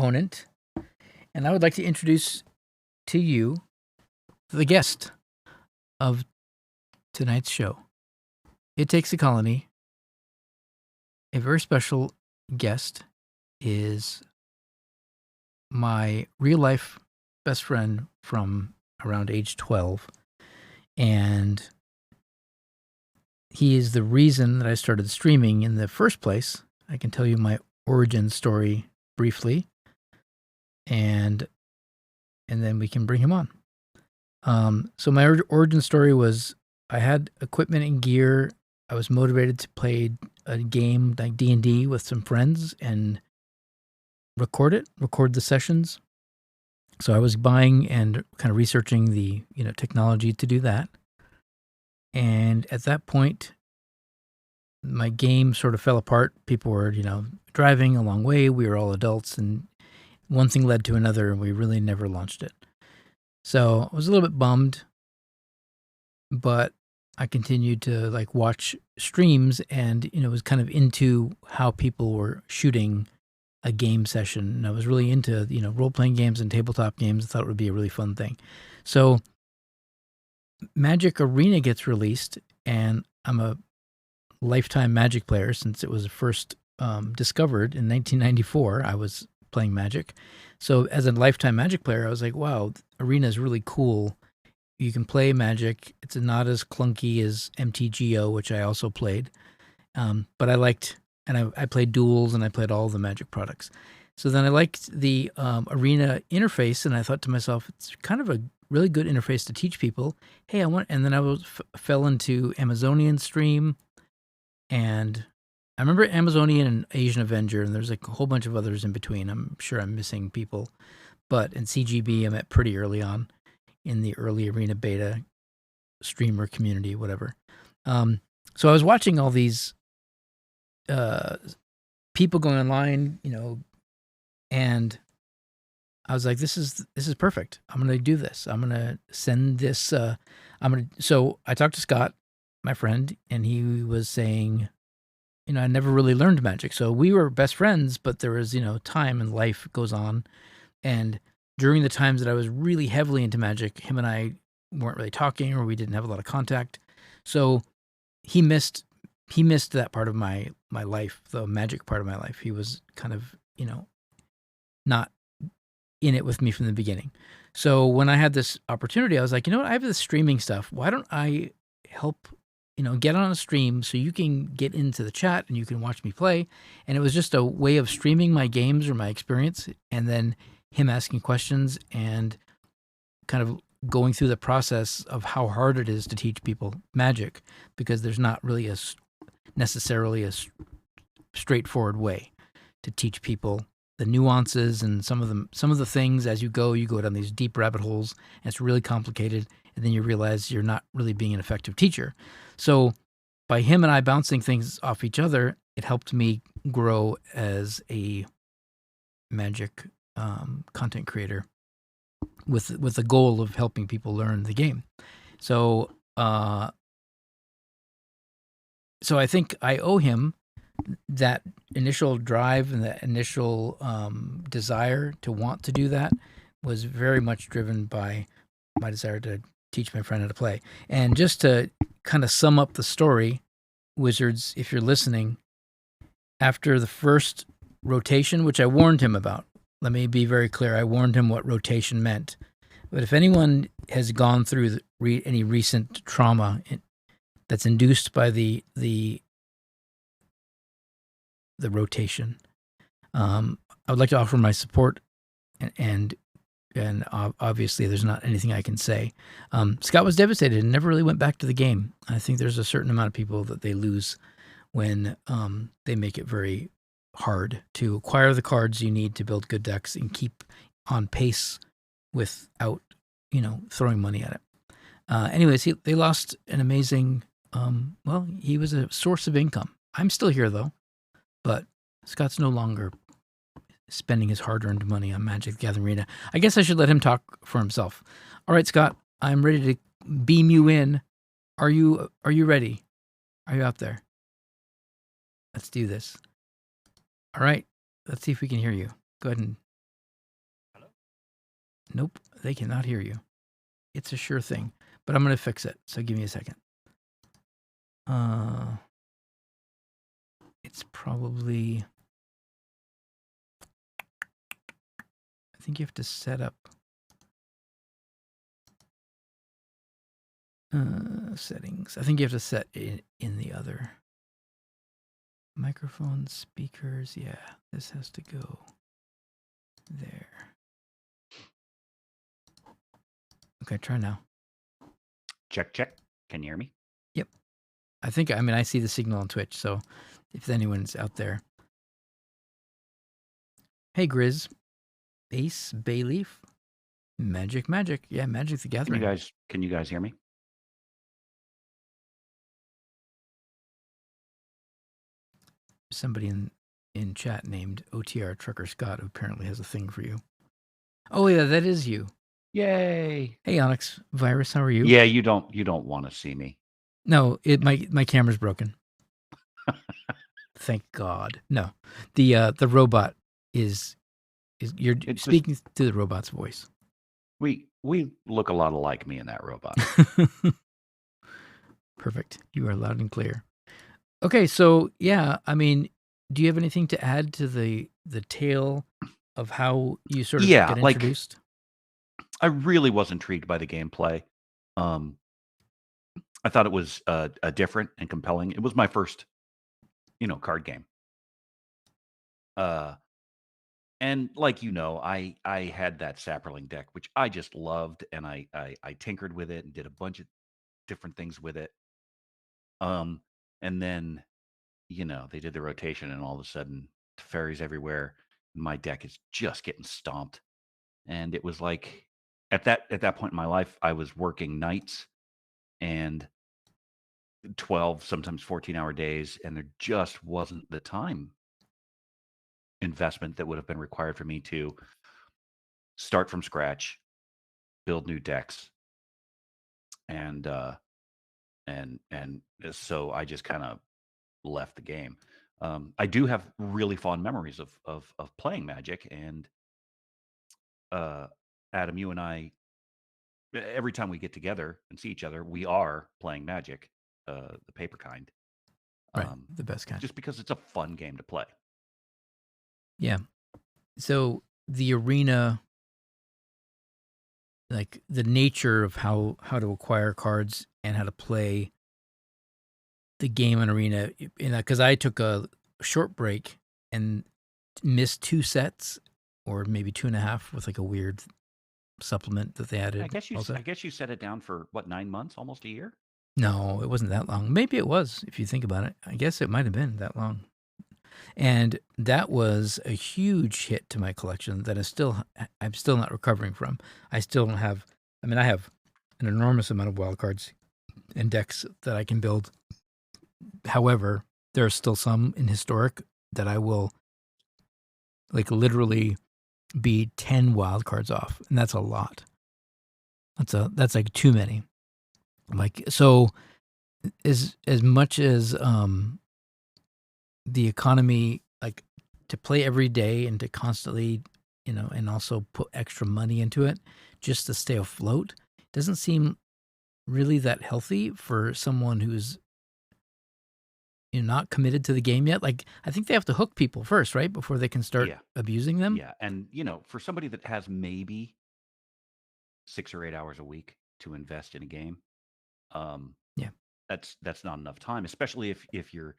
opponent, and I would like to introduce to you the guest of tonight's show. It Takes a Colony. A very special guest is my real-life best friend from around age 12, and he is the reason that I started streaming in the first place. I can tell you my origin story briefly, and then we can bring him on. So my origin story was I had equipment and gear. I was motivated to play a game like D&D with some friends and record the sessions. So I was buying and kind of researching the technology to do that. And at that point, my game sort of fell apart. People were, driving a long way. We were all adults, and one thing led to another, and we really never launched it. So I was a little bit bummed, but I continued to watch streams and, was kind of into how people were shooting a game session. And I was really into, role-playing games and tabletop games. I thought it would be a really fun thing. So Magic Arena gets released, and I'm a lifetime Magic player since it was first discovered in 1994. I was playing Magic. So as a lifetime Magic player, I was like, wow, Arena is really cool. You can play Magic. It's not as clunky as MTGO, which I also played. But I liked, and I played Duels, and I played all the Magic products. So then I liked the Arena interface, and I thought to myself, it's kind of a really good interface to teach people. Hey, and then I fell into Amazonian stream, and I remember Amazonian and Asian Avenger, and there's a whole bunch of others in between. I'm sure I'm missing people. But in CGB, I met pretty early on in the early Arena beta streamer community, whatever. So I was watching all these people going online, and I was like, this is perfect. I'm going to do this. I'm going to send this. So I talked to Scott, my friend, and he was saying, I never really learned Magic. So we were best friends, but there was, time and life goes on. And during the times that I was really heavily into Magic, him and I weren't really talking, or we didn't have a lot of contact. So he missed that part of my life, the Magic part of my life. He was kind of, not in it with me from the beginning. So when I had this opportunity, I was like, I have this streaming stuff. Why don't I help, get on a stream so you can get into the chat and you can watch me play? And it was just a way of streaming my games or my experience, and then him asking questions and kind of going through the process of how hard it is to teach people Magic, because there's not really necessarily a straightforward way to teach people the nuances and some of the things. As you go down these deep rabbit holes, and it's really complicated, and then you realize you're not really being an effective teacher. So by him and I bouncing things off each other, it helped me grow as a Magic content creator with the goal of helping people learn the game. So I think I owe him that initial drive, and that initial desire to want to do that was very much driven by my desire to teach my friend how to play. And just to kind of sum up the story, Wizards, if you're listening, after the first rotation, which I warned him about, let me be very clear, I warned him what rotation meant. But if anyone has gone through any recent trauma that's induced by the rotation, I would like to offer my support, and obviously there's not anything I can say. Scott was devastated and never really went back to the game. I think there's a certain amount of people that they lose when they make it very hard to acquire the cards you need to build good decks and keep on pace without, throwing money at it. Anyways, they lost an amazing, he was a source of income. I'm still here though, but Scott's no longer spending his hard-earned money on Magic the Gathering Arena. I guess I should let him talk for himself. All right, Scott, I'm ready to beam you in. Are you ready? Are you out there? Let's do this. All right, let's see if we can hear you. Go ahead and Nope, they cannot hear you. It's a sure thing, but I'm going to fix it. So give me a second. It's probably, I think you have to set up settings. I think you have to set it in the other microphone speakers. Yeah, this has to go there. Okay, try now. Check, check. Can you hear me? Yep. I see the signal on Twitch, so if anyone's out there. Hey, Grizz. Ace, Bayleaf, Magic. Yeah, Magic the Gathering. Can you guys hear me? Somebody in chat named OTR Trucker Scott who apparently has a thing for you. Oh yeah, that is you. Yay! Hey Onyx Virus, how are you? Yeah, you don't want to see me. No, my camera's broken. Thank God. No, the robot is you're speaking to the robot's voice. We look a lot alike, me and that robot. Perfect. You are loud and clear. Okay, so yeah, I mean, do you have anything to add to the tale of how you sort of get introduced? I really was intrigued by the gameplay. I thought it was different and compelling. It was my first, card game. And I had that Sapperling deck, which I just loved, and I tinkered with it and did a bunch of different things with it. And then, they did the rotation, and all of a sudden, fairies everywhere. My deck is just getting stomped, and it was like at that point in my life, I was working nights and 12, sometimes 14-hour days, and there just wasn't the time investment that would have been required for me to start from scratch, build new decks, and so I just kind of left the game. I do have really fond memories of playing Magic, and Adam, you and I, every time we get together and see each other, we are playing Magic, the paper kind. Right, the best kind. Just because it's a fun game to play. Yeah. So the arena, like the nature of how to acquire cards and how to play the game in arena, because I took a short break and missed 2 sets, or maybe 2.5 with like a weird supplement that they added. I guess you set it down for what, 9 months, almost a year? No, it wasn't that long. Maybe it was, if you think about it. I guess it might have been that long. And that was a huge hit to my collection that I'm still not recovering from. I still don't have. I have an enormous amount of wild cards and decks that I can build. However, there are still some in Historic that I will literally be 10 wild cards off, and that's a lot. That's like too many. So as much as the economy, to play every day and to constantly, and also put extra money into it just to stay afloat, doesn't seem really that healthy for someone who's not committed to the game yet. I think they have to hook people first, right? Before they can start abusing them. Yeah. And, for somebody that has maybe 6 or 8 hours a week to invest in a game, that's not enough time, especially if your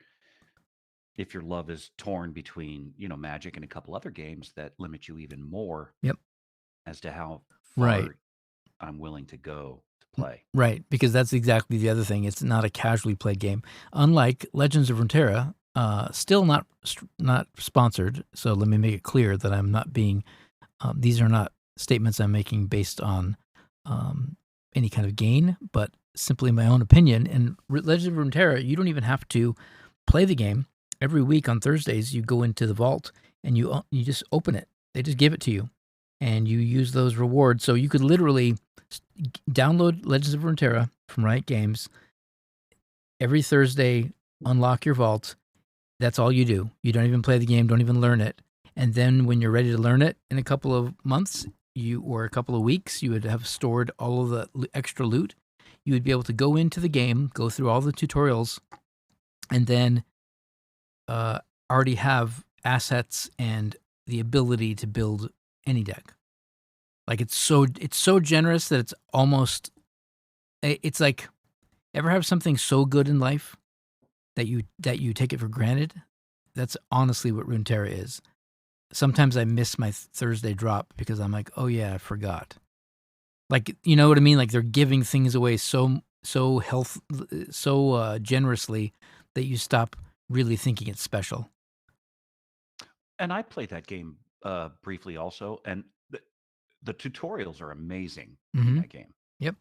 love is torn between, Magic and a couple other games that limit you even more. Yep. As to how far I'm willing to go to play. Right, because that's exactly the other thing. It's not a casually played game. Unlike Legends of Runeterra, still not sponsored. So let me make it clear that I'm not being. These are not statements I'm making based on any kind of gain, but simply my own opinion. And Legends of Runeterra, you don't even have to play the game. Every week on Thursdays, you go into the vault and you just open it. They just give it to you, and you use those rewards. So you could literally download Legends of Runeterra from Riot Games. Every Thursday, unlock your vault. That's all you do. You don't even play the game, don't even learn it. And then when you're ready to learn it in a couple of months, or a couple of weeks, you would have stored all of the extra loot. You would be able to go into the game, go through all the tutorials, and then already have assets and the ability to build any deck. Like it's so generous that it's almost, it's like, ever have something so good in life that you take it for granted? That's honestly what Runeterra is. Sometimes I miss my Thursday drop because I'm like, oh yeah, I forgot. Like, you know what I mean? Like they're giving things away so generously that you stop really thinking it's special. And I played that game briefly also, and the tutorials are amazing in Mm-hmm. that game. Yep.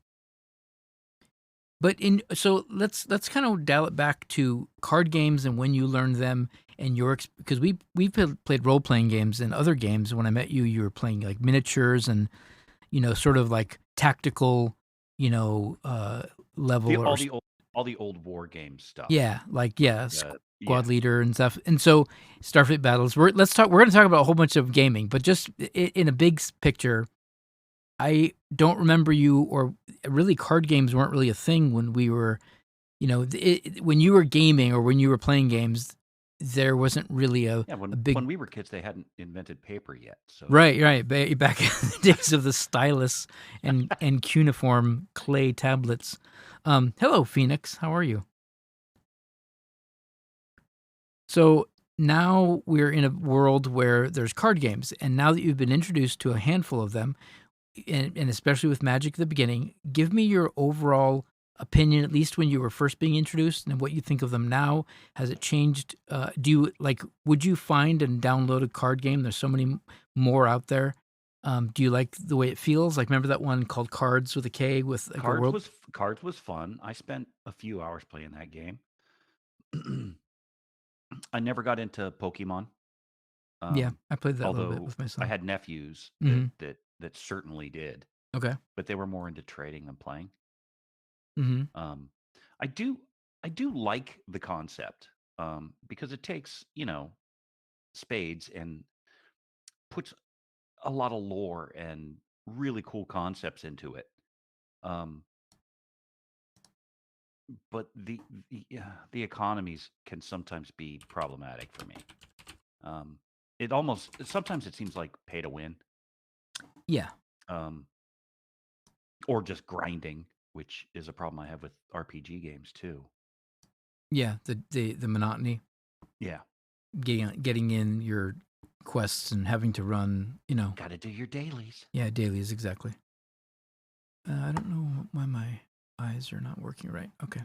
But so let's kind of dial it back to card games and when you learned them and because we've played role playing games and other games. When I met you, you were playing like miniatures and sort of like tactical, level or All the old war game stuff. yeah, like yeah, Yeah. squad leader and stuff. And so Starfleet battles. We're going to talk about a whole bunch of gaming, but just in a big picture, I don't remember you, or really card games weren't really a thing when we were, when you were gaming or when you were playing games, there wasn't really a big. When we were kids, they hadn't invented paper yet. So Right. Back in the days of the stylus and cuneiform clay tablets. Hello, Phoenix. How are you? So now we're in a world where there's card games, and now that you've been introduced to a handful of them, and especially with Magic at the beginning, give me your overall opinion, at least when you were first being introduced, and what you think of them now. Has it changed? Would you find and download a card game? There's so many more out there. Do you like the way it feels? Like, remember that one called Cards with a K with like a world? Cards was fun. I spent a few hours playing that game. I never got into Pokemon. Yeah, I played that a little bit Although with my I son. had nephews Mm-hmm. that certainly did, Okay. but they were more into trading than playing. Mm-hmm. Um, I do I do like the concept because it takes spades and puts a lot of lore and really cool concepts into it. Um, but the economies can sometimes be problematic for me. It almost sometimes it seems like pay to win. Yeah. Um, or just grinding, which is a problem I have with RPG games too. Yeah. The monotony, Yeah, getting in your quests and having to run, got to do your dailies. yeah, dailies, exactly. I don't know why my eyes are not working right. Okay.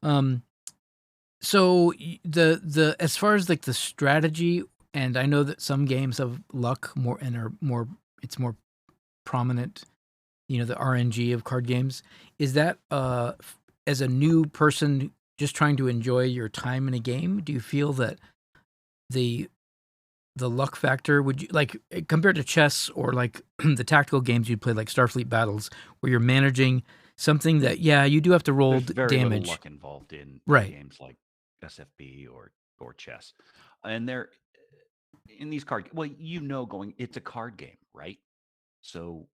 Um. So the as far as like the strategy, and I know that some games have luck more and are more. It's more prominent. The RNG of card games. Is that as a new person just trying to enjoy your time in a game? Do you feel that the luck factor, would you like, compared to chess or like the tactical games you play like Starfleet battles, where you're managing something that, yeah, you do have to roll There's very little damage, luck involved in right? games like SFB or chess, and they're in these well, going it's a card game, right? So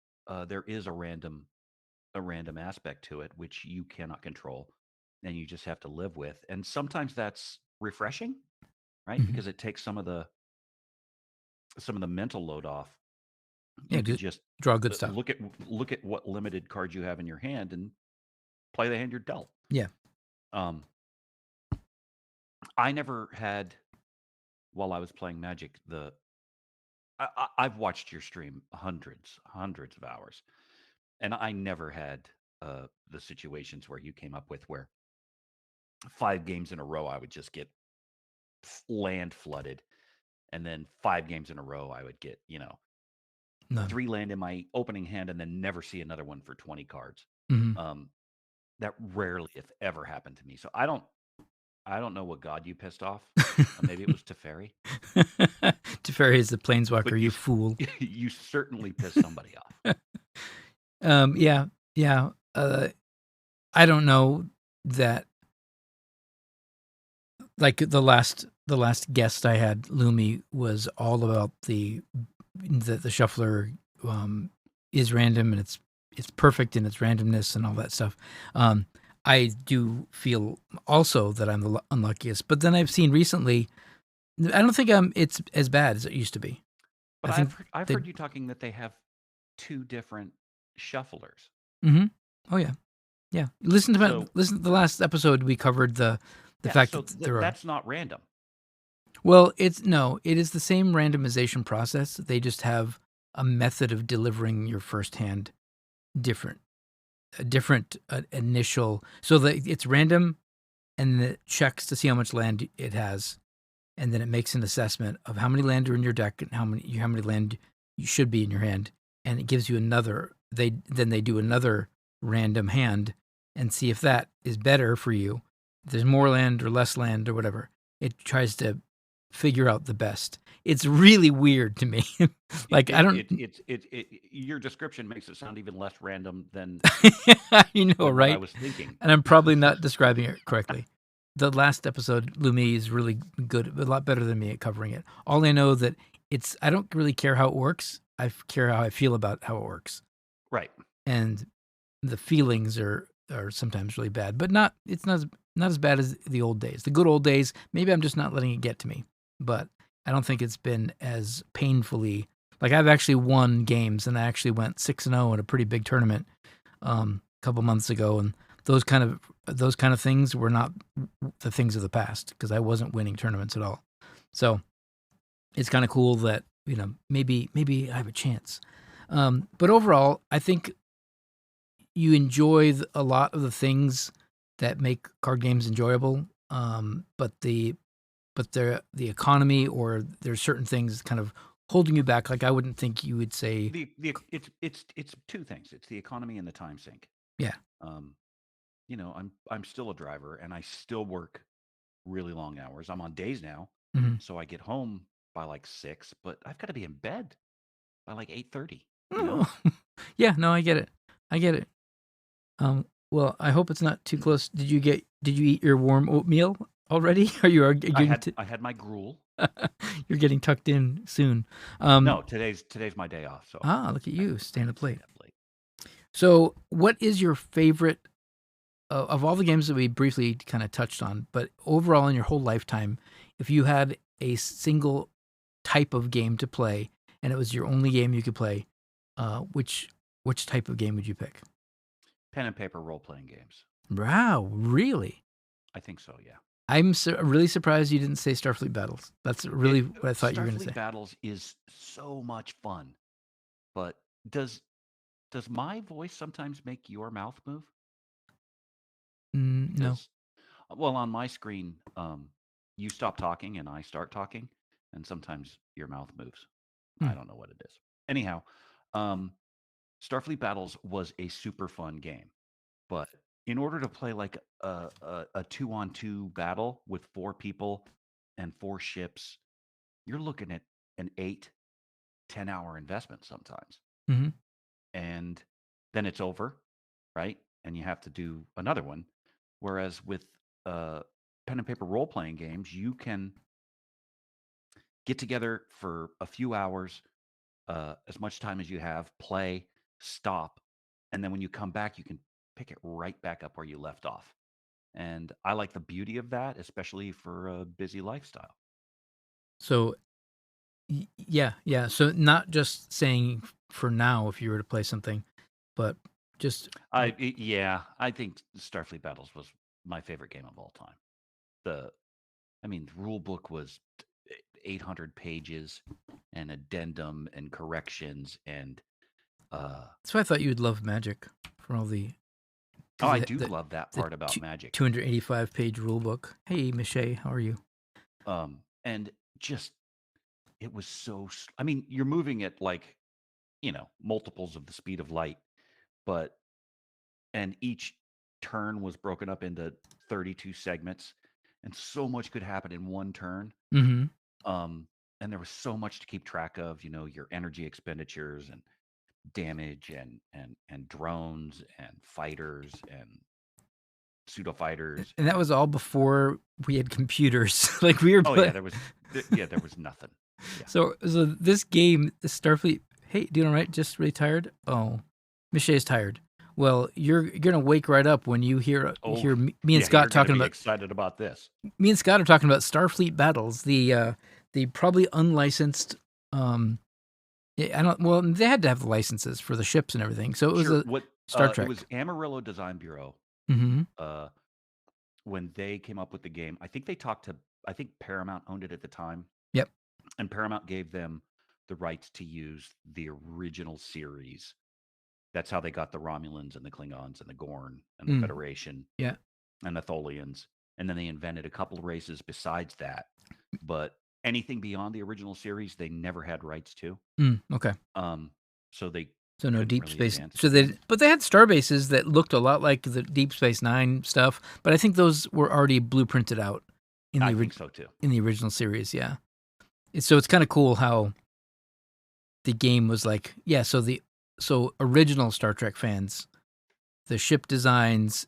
there is a random aspect to it which you cannot control, and you just have to live with. And sometimes that's refreshing, right? Hmm. Because it takes some of the mental load off. Yeah, You can just draw good stuff. look at what limited cards you have in your hand and play the hand you're dealt. Yeah. Um, I never had, while I was playing Magic, I've watched your stream hundreds of hours, and I never had the situations where you came up with where 5 games in a row I would just get land flooded, and then 5 games in a row I would get None. 3 land in my opening hand and then never see another one for 20 cards. Hmm. Um, that rarely, if ever, happened to me. So I don't know what god you pissed off. Maybe it was Teferi, Teferi is the planeswalker, but you fool. you certainly pissed somebody off. Yeah, yeah. I don't know that, like the last guest I had, Lumi, was all about the shuffler is random and it's perfect in its randomness and all that stuff. I do feel also that I'm the unluckiest, but then I've seen recently, I don't think it's as bad as it used to be. But I think I've they. heard you talking that they have 2 different shufflers. Mm-hmm. Oh yeah, yeah. Listen So to the last episode. We covered the yeah, fact so that there are. that's not random. Well, it is the same randomization process. They just have a method of delivering your first hand different, a different initial. So that it's random, and it checks to see how much land it has, and then it makes an assessment of how many land are in your deck and how many land you should be in your hand, and it gives you another. They do another random hand and see if that is better for you. If there's more land or less land or whatever, it tries to figure out the best. It's really weird to me. Like I don't, Your description makes it sound even less random than you know, what I right? was thinking. And I'm probably not describing it correctly. The last episode, Lumi is really good, a lot better than me at covering it. All I know that I don't really care how it works. I care how I feel about how it works. Right. And the feelings are sometimes really bad, but it's not as bad as the old days. The good old days, maybe I'm just not letting it get to me, but I don't think it's been as painfully. Like I've actually won games, and I actually went 6-0 in a pretty big tournament a couple months ago, and those kind of things were not the things of the past because I wasn't winning tournaments at all. So it's kind of cool that maybe I have a chance. But overall, I think you enjoy a lot of the things that make card games enjoyable. But the economy, or there's certain things kind of holding you back. Like I wouldn't think you would say It's 2 things. It's the economy and the time sink. yeah. I'm still a driver and I still work really long hours. I'm on days now, Mhm. so I get home by like 6, but I've got to be in bed by like 8:30. Oh. Yeah, no, I get it. I get it. Well, I hope it's not too close. Did you eat your warm oatmeal already? Are you getting I had my gruel. you're getting tucked in soon. No, today's my day off, so Look at you, staying up late. staying up late. So, what is your favorite of all the games that we briefly kind of touched on, but overall in your whole lifetime, if you had a single type of game to play and it was your only game you could play, which type of game would you pick? Pen and paper role-playing games. Wow, really? I think so, yeah. I'm really surprised you didn't say Starfleet Battles. That's really what I thought you were going to Starfleet say. Battles is so much fun, but does my voice sometimes make your mouth move? No. Because, well, on my screen, you stop talking and I start talking, and sometimes your mouth moves. Hmm. I don't know what it is. Anyhow, um, Starfleet Battles was a super fun game, but in order to play like a 2-on-2 battle with 4 people and 4 ships, you're looking at an 8-10 hour investment sometimes. Mm-hmm. And then it's over, right? And you have to do another one. Whereas with pen and paper role playing games, you can get together for a few hours, as much time as you have, play, stop, and then when you come back, you can pick it right back up where you left off. And I like the beauty of that, especially for a busy lifestyle. So, yeah, yeah. So, not just saying for now if you were to play something, but just like, Yeah, I think Starfleet Battles was my favorite game of all time. The the rule book was 800 pages and addendum and corrections and that's why I thought you would love Magic for all the oh, because I do love that the part about Magic. 285-page rule book. Hey, Michelle, how are you? And just it was so you're moving at like, multiples of the speed of light, but and each turn was broken up into 32 segments and so much could happen in one turn. Mm-hmm. Um and there was so much to keep track of, your energy expenditures and damage and drones and fighters and pseudo fighters And that and was all before we had computers. Like we were oh yeah, playing. there was nothing. Yeah. So this game, the Starfleet, "Hey, doing all right? Just really tired? Oh, Michelle's tired. Well, you're gonna wake right up when you hear Oh, me and yeah, you're Scott gonna talking be about excited about this. me and Scott are talking about Starfleet battles, the probably unlicensed. I don't. Well, they had to have the licenses for the ships and everything, so it was Sure. a Star It Trek. was Amarillo Design Bureau, Mm-hmm. uh, when they came up with the game. I think Paramount owned it at the time, Yep. and Paramount gave them the rights to use the original series. That's how they got the Romulans and the Klingons and the Gorn and the Federation Yeah. and the Tholians. And then they invented a couple of races besides that. But anything beyond the original series, they never had rights to. Okay. Um, so they So no couldn't deep really space. advance So it. but they had star bases that looked a lot like the Deep Space Nine stuff, but I think those were already blueprinted out in I the think so too. in the original series. Yeah. So it's kind of cool how the game was like, yeah. So original Star Trek fans, the ship designs,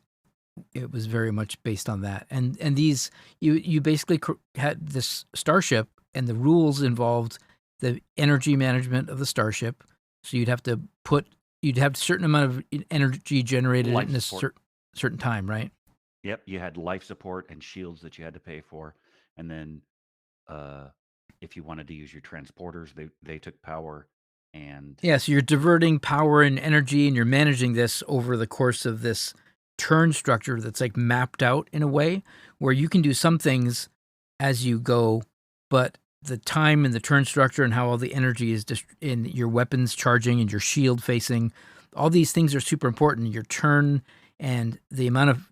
it was very much based on that, and these you basically had this starship, and the rules involved the energy management of the starship. So you'd have a certain amount of energy generated Life in a support. certain time, right? Yep, you had life support and shields that you had to pay for, and then uh, if you wanted to use your transporters, they took power, and Yeah, so you're diverting power and energy, and you're managing this over the course of this turn structure that's like mapped out in a way where you can do some things as you go, but the time and the turn structure and how all the energy is just in your weapons charging and your shield facing, all these things are super important. Your turn and the amount of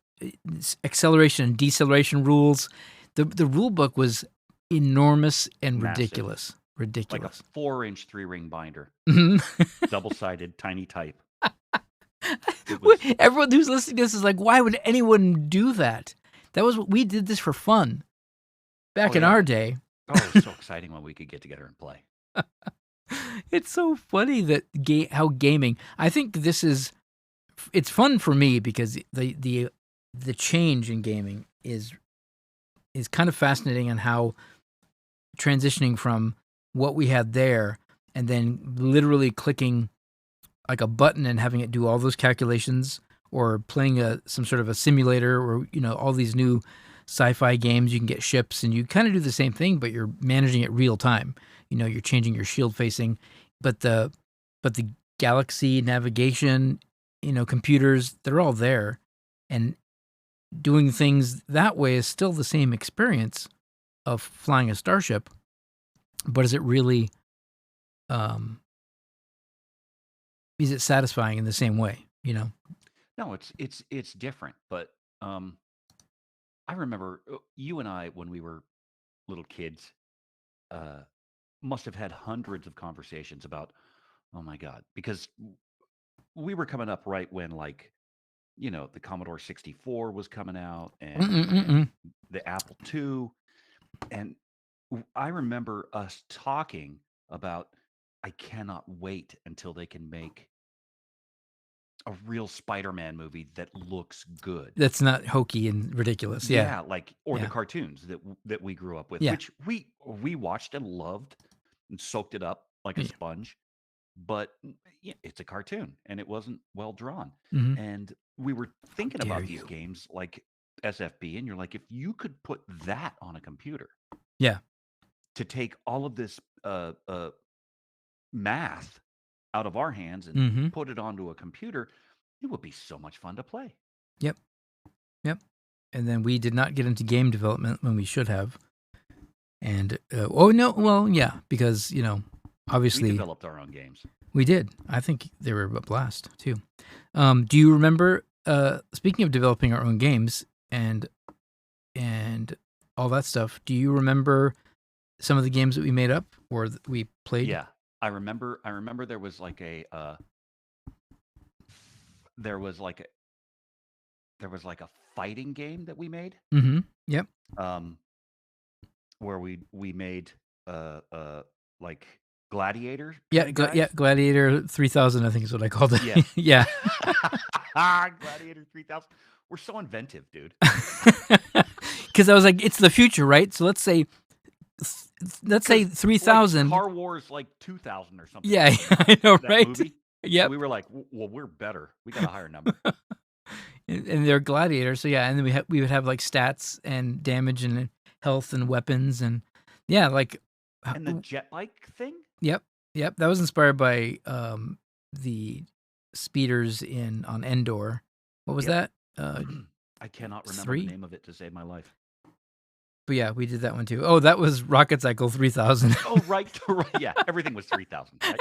acceleration and deceleration rules. The rule book was enormous and massive, ridiculous. like a Ridiculous. 4-inch 3-ring binder, Mhm. double-sided, tiny type. It was, Everyone who's listening to this is like, why would anyone do that? That was what we did this for fun oh back in yeah, our day. oh it was so exciting when we could get together and play. It's so funny that how gaming. I think it's fun for me because the change in gaming is kind of fascinating on how transitioning from what we had there and then literally clicking like a button and having it do all those calculations, or playing some sort of a simulator, or all these new sci-fi games. You can get ships and you kind of do the same thing, but you're managing it real time. You're changing your shield facing, but the galaxy navigation, computers, they're all there, and doing things that way is still the same experience of flying a starship. But is it really um is it satisfying in the same way? No, it's different, but I remember you and I when we were little kids uh, must have had hundreds of conversations about, oh my god, because we were coming up right when like the Commodore 64 was coming out and Mm-mm-mm-mm. the Apple II, and I remember us talking about I cannot wait until they can make a real Spider-Man movie that looks good. That's not hokey and ridiculous. Yeah. Yeah, like or the Yeah. cartoons that we grew up with, Yeah. which we watched and loved and soaked it up like a Yeah. sponge. But yeah, it's a cartoon and it wasn't well drawn. Mhm. And we were How thinking dare about these you? games like SFB, and you're like, if you could put that on a computer Yeah. to take all of this math out of our hands and Mhm. put it onto a computer, it would be so much fun to play. Yep. Yep. And then we did not get into game development when we should have. And oh no, well, yeah, because We obviously developed our own games. we did. I think they were a blast too. Do you remember? Speaking of developing our own games and all that stuff, do you remember some of the games that we made up or that we played? Yeah, I remember there was like a there was like a there was like a fighting game that we made, Mm-hmm. Yep. um, where we made like gladiator Yeah. kind of Yeah. guys. Gladiator 3000, I think is what I called Yeah. it. Yeah. Gladiator 3000. We're so inventive, dude. Because I was like, it's the future, right? So let's say let's say 'Cause, like, 3,000. Car Wars, like, 2000 or something Yeah, came out, I know, that right? movie, and Yep. we were like, well, we're better. We got a higher number." And they're gladiators, so yeah, and then we would have, like, stats and damage and health and weapons and yeah, like, And the jet bike thing? yep, yep, that was inspired by, the speeders on Endor. What was Yep. that? I cannot remember the 3? name of it to save my life. But yeah, we did that one too. Oh, that was Rocket Cycle 3000. Oh, right, right, yeah, everything was 3000, right?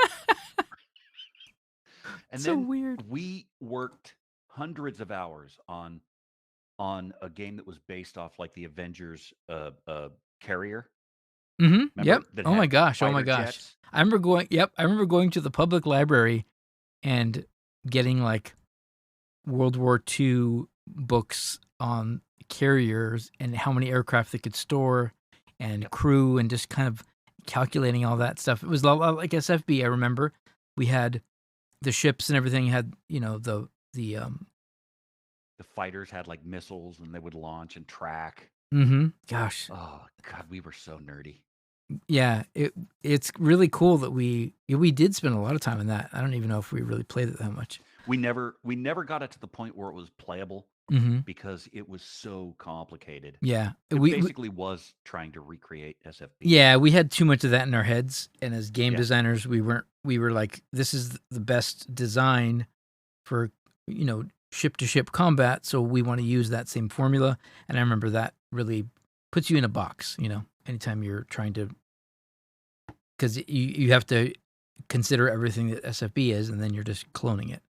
And So then weird. we worked hundreds of hours on a game that was based off, like, the Avengers, carrier. Mhm, yep. Remember? That Oh my had gosh, oh my fighter gosh. jets? I remember going to the public library and getting, like, World War II books on carriers and how many aircraft they could store and Yep. crew and just kind of calculating all that stuff. It was a lot like SFB, I remember. We had the ships and everything had, the The fighters had, like, missiles, and they would launch and track. gosh. Oh, god, we were so nerdy. Yeah, it's really cool that we did spend a lot of time in that. I don't even know if we really played it that much. We never got it to the point where it was playable Mhm. because it was so complicated. Yeah. It We basically was trying to recreate SFB. Yeah, we had too much of that in our heads, and as game Yeah. designers, we were like, "This is the best design for, ship to ship combat, so we wanna use that same formula," and I remember that really puts you in a box, anytime you're trying to 'cause you have to consider everything that SFB is, and then you're just cloning it,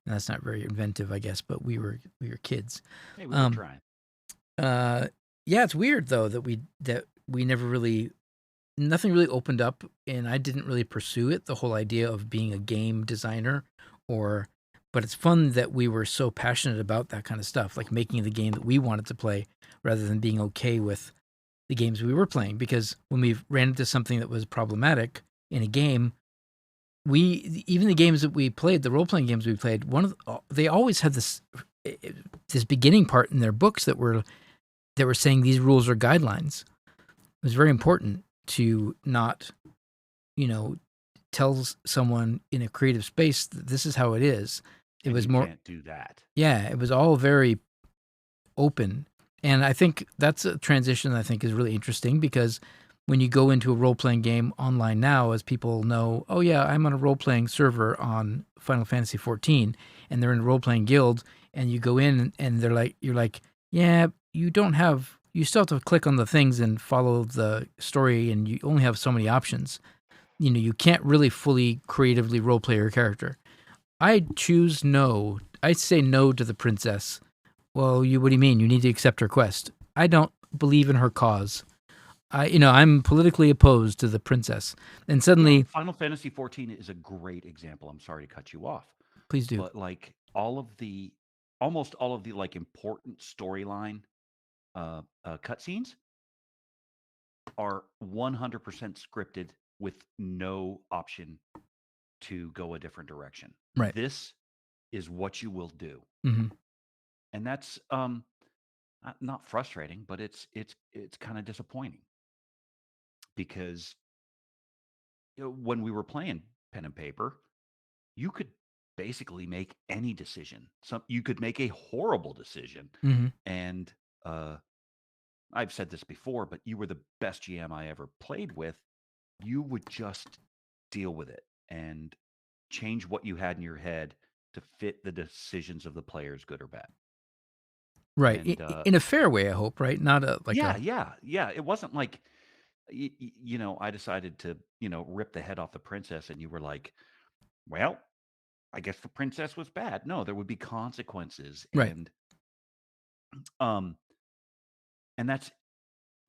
and that's not very inventive, I guess, but we were kids. Hey, we were Um, trying. yeah, it's weird though that we never really nothing really opened up and I didn't really pursue it, the whole idea of being a game designer or but it's fun that we were so passionate about that kind of stuff, like making the game that we wanted to play rather than being okay with the games we were playing because when we ran into something that was problematic in a game, we even the games that we played, the role-playing games we played, they always had this beginning part in their books that were saying these rules are guidelines. It was very important to not, you know, tell someone in a creative space that this is how it is. It And was you more, can't do that. yeah, it was all very open. And I think that's a transition I think is really interesting because when you go into a role playing game online now, as people know, oh, yeah, I'm on a role playing server on Final Fantasy 14 and they're in a role playing guild, and you go in and you're like, yeah, you still have to click on the things and follow the story, and you only have so many options. You can't really fully creatively role play your character. I choose no. I say no to the princess. Well, what do you mean? You need to accept her quest. I don't believe in her cause. I'm politically opposed to the princess. And Yeah, suddenly, Final Fantasy 14 is a great example. I'm sorry to cut you off, please do. but, like, almost all of the, like, important storyline, cutscenes are 100% scripted with no option to go a different direction. Right. This is what you will do. Hmm. And that's, not frustrating, but it's kinda disappointing because, when we were playing pen and paper, you could basically make any decision. You could make a horrible decision, Hmm. and, uh, I've said this before, but you were the best GM I ever played with. You would just deal with it and change what you had in your head to fit the decisions of the players, good or bad. Right. And, In a fair way, I hope. Right. Not a like yeah, a yeah, yeah. It wasn't like, I decided to, rip the head off the princess, and you were like, well, I guess the princess was bad. No, there would be consequences, right. um, and that's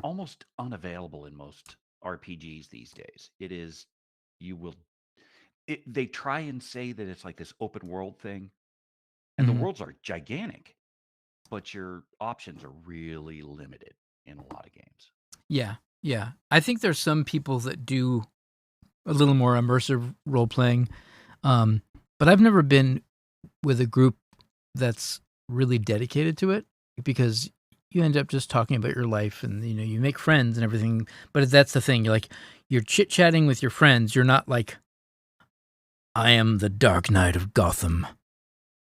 almost unavailable in most RPGs these days. It is, you will. They try and say that it's like this open world thing, and the Hmm. worlds are gigantic, but your options are really limited in a lot of games. Yeah. Yeah. I think there's some people that do a little more immersive role playing, um, but I've never been with a group that's really dedicated to it because you end up just talking about your life, and you make friends and everything. But that's the thing. You're chit chatting with your friends. You're not like, I am the Dark Knight of Gotham.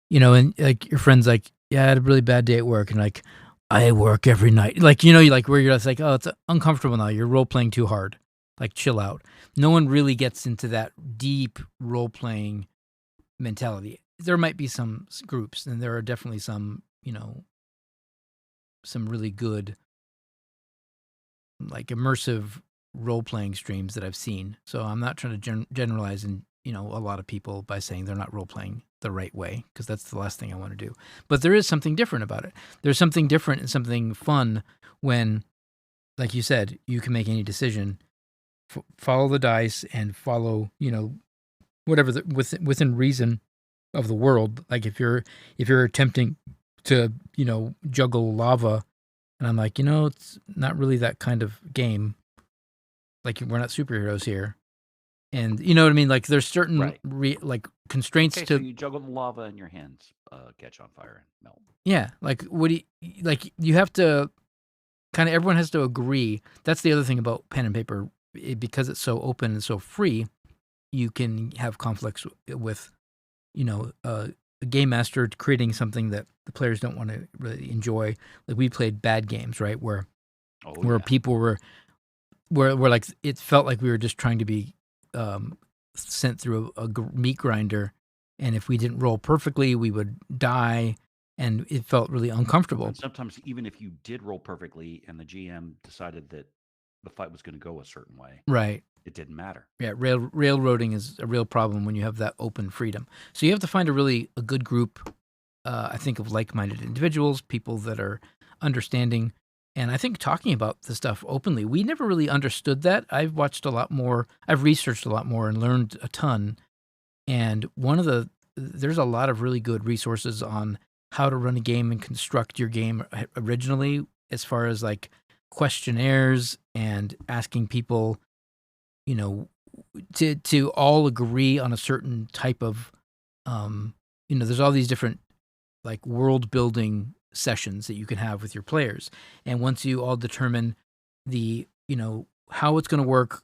And like your friend's like, yeah, I had a really bad day at work, and like, I work every night. Like, you like where you're just like, oh, it's uncomfortable now. You're role playing too hard. Like, chill out. No one really gets into that deep role playing mentality. There might be some groups, and there are definitely some, some really good, like immersive role playing streams that I've seen. So I'm not trying to generalize and a lot of people by saying they're not role playing the right way, because that's the last thing I want to do. But there is something different about it. There's something different and something fun when, like you said, you can make any decision, follow the dice, and follow whatever within reason of the world. Like if you're attempting to juggle lava, and I'm like, it's not really that kind of game. Like, we're not superheroes here. And you know what I mean? Like, there's certain Right. constraints Okay, to. so you juggle the lava and your hands catch on fire and melt. Yeah, like what do you like? You have to kind of, everyone has to agree. That's the other thing about pen and paper, because it's so open and so free. You can have conflicts with a game master creating something that the players don't want to really enjoy. Like, we played bad games, right? Where people were where like it felt like we were just trying to be sent through a meat grinder, and if we didn't roll perfectly, we would die, and it felt really uncomfortable. And sometimes even if you did roll perfectly and the GM decided that the fight was going to go a certain way, right? It didn't matter. Yeah, railroading is a real problem when you have that open freedom. So you have to find a good group, I think, of like-minded individuals, people that are understanding. And I think talking about the stuff openly, we never really understood that. I've watched a lot more. I've researched a lot more and learned a ton. And there's a lot of really good resources on how to run a game and construct your game originally, as far as like questionnaires and asking people, to all agree on a certain type of, there's all these different like world building sessions that you can have with your players. And once you all determine the, how it's going to work,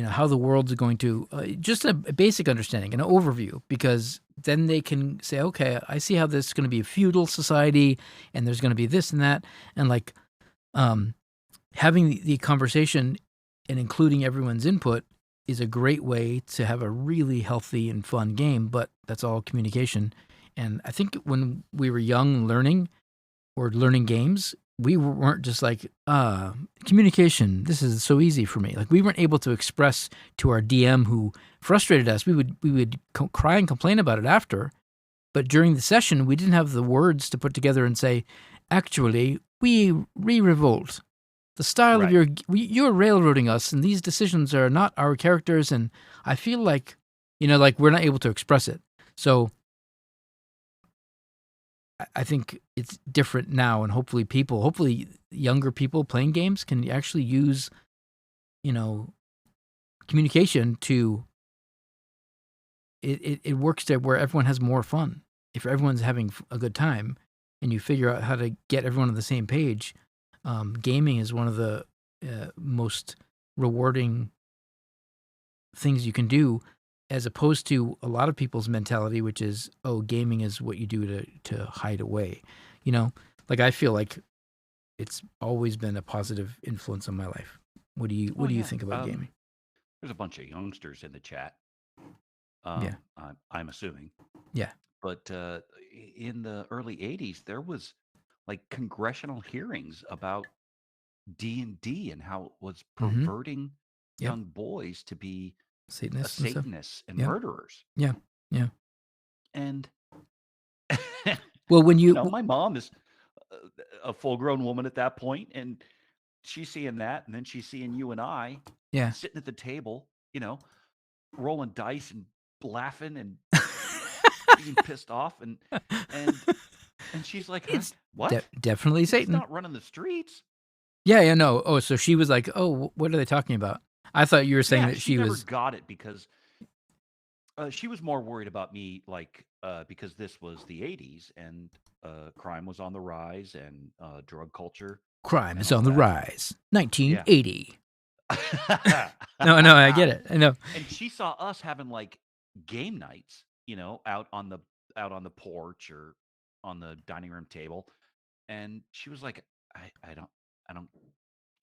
how the world's going to, just a basic understanding, an overview, because then they can say, okay, I see how this is going to be a feudal society, and there's going to be this and that. And like, having the conversation and including everyone's input is a great way to have a really healthy and fun game, but that's all communication. And I think when we were young learning games, we weren't just like, communication, this is so easy for me. Like, we weren't able to express to our DM who frustrated us. We would cry and complain about it after. But during the session, we didn't have the words to put together and say, actually, we revolt. The style of you're railroading us, and these decisions are not our characters. And I feel like, like we're not able to express it. So I think it's different now, and hopefully younger people playing games can actually use, communication to, it works to where everyone has more fun. If everyone's having a good time and you figure out how to get everyone on the same page, gaming is one of the most rewarding things you can do, as opposed to a lot of people's mentality, which is, oh, gaming is what you do to hide away. Like, I feel like it's always been a positive influence on my life. What do you think about gaming? There's a bunch of youngsters in the chat. Yeah. I'm assuming. Yeah. But in the early 80s, there was like congressional hearings about D&D and how it was perverting young boys to be Satanists and murderers. Yeah. Yeah. And well, when my mom is a full-grown woman at that point, and she's seeing that, and then she's seeing you and I sitting at the table, rolling dice and laughing and being pissed off, and she's like, huh? What? Definitely Satan. He's not running the streets. Yeah, no. Oh, so she was like, oh, what are they talking about? I thought you were saying that she she never was got it, because She was more worried about me, like, because this was the '80s and crime was on the rise and drug culture Crime and is on all the that. rise. Yeah. 1980. No, I get it. I know. And she saw us having like game nights, out on the porch or on the dining room table, and she was like, I don't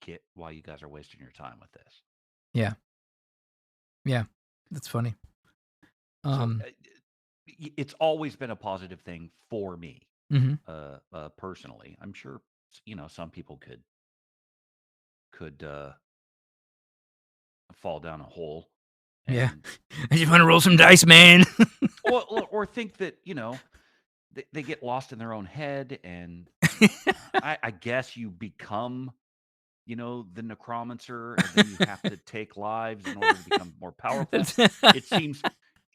get why you guys are wasting your time with this. Yeah. Yeah. That's funny. So it's always been a positive thing for me, Mhm. personally. I'm sure some people could fall down a hole Yeah. and I just want to roll some dice, man. or think that they get lost in their own head, and I guess you become the necromancer, and then you have to take lives in order to become more powerful. It seems,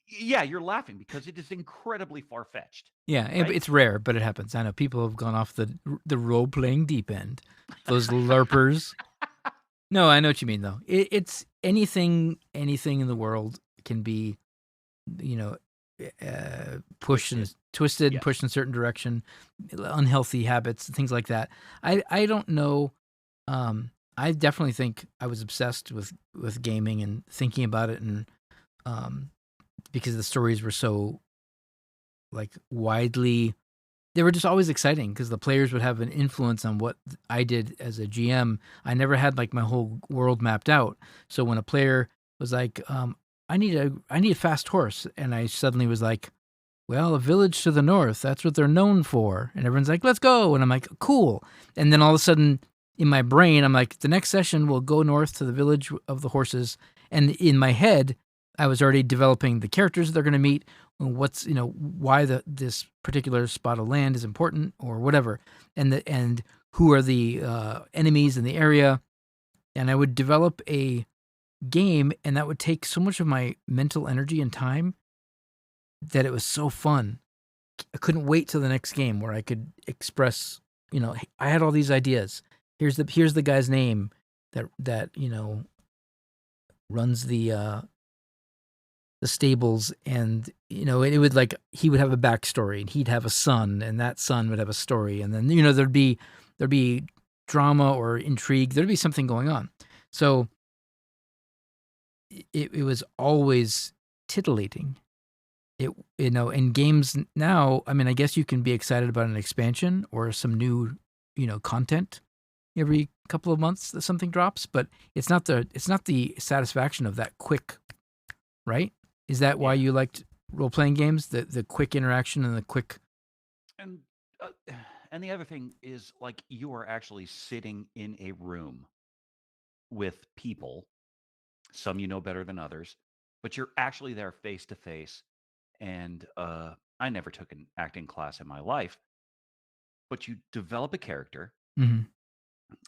yeah, you're laughing because it is incredibly far fetched, Yeah, right? it's rare, but it happens. I know people have gone off the role playing deep end. Those larpers. No, I know what you mean though. It's anything in the world can be, you know, pushed and Twisted. twisted and Yes. pushed in a certain direction, unhealthy habits, things like that. I don't know. I definitely think I was obsessed with gaming and thinking about it, and um, because the stories were so like widely, they were just always exciting because the players would have an influence on what I did as a GM. I never had like my whole world mapped out. So when a player was like, I need a fast horse, and I suddenly was like, well, a village to the north, that's what they're known for. And everyone's like, let's go. And I'm like, cool. And then all of a sudden in my brain, I'm like, the next session we'll go north to the village of the horses. And in my head, I was already developing the characters they're going to meet, what's, why this particular spot of land is important or whatever. And who are the enemies in the area. And I would develop a game, and that would take so much of my mental energy and time that it was so fun. I couldn't wait till the next game where I could express, "Hey, I had all these ideas. Here's the guy's name that runs the stables, and it would, like, he would have a backstory, and he'd have a son, and that son would have a story, and then there'd be drama or intrigue. There'd be something going on. So it was always titillating. In games now, I mean, I guess you can be excited about an expansion or some new, content every couple of months that something drops, but it's not the satisfaction of that quick, right? Is that why Yeah. you liked role playing games? The quick interaction and the quick. And uh, and the other thing is, like, you are actually sitting in a room with people, some better than others, but you're actually there face to face. And I never took an acting class in my life, but you develop a character, Mhm.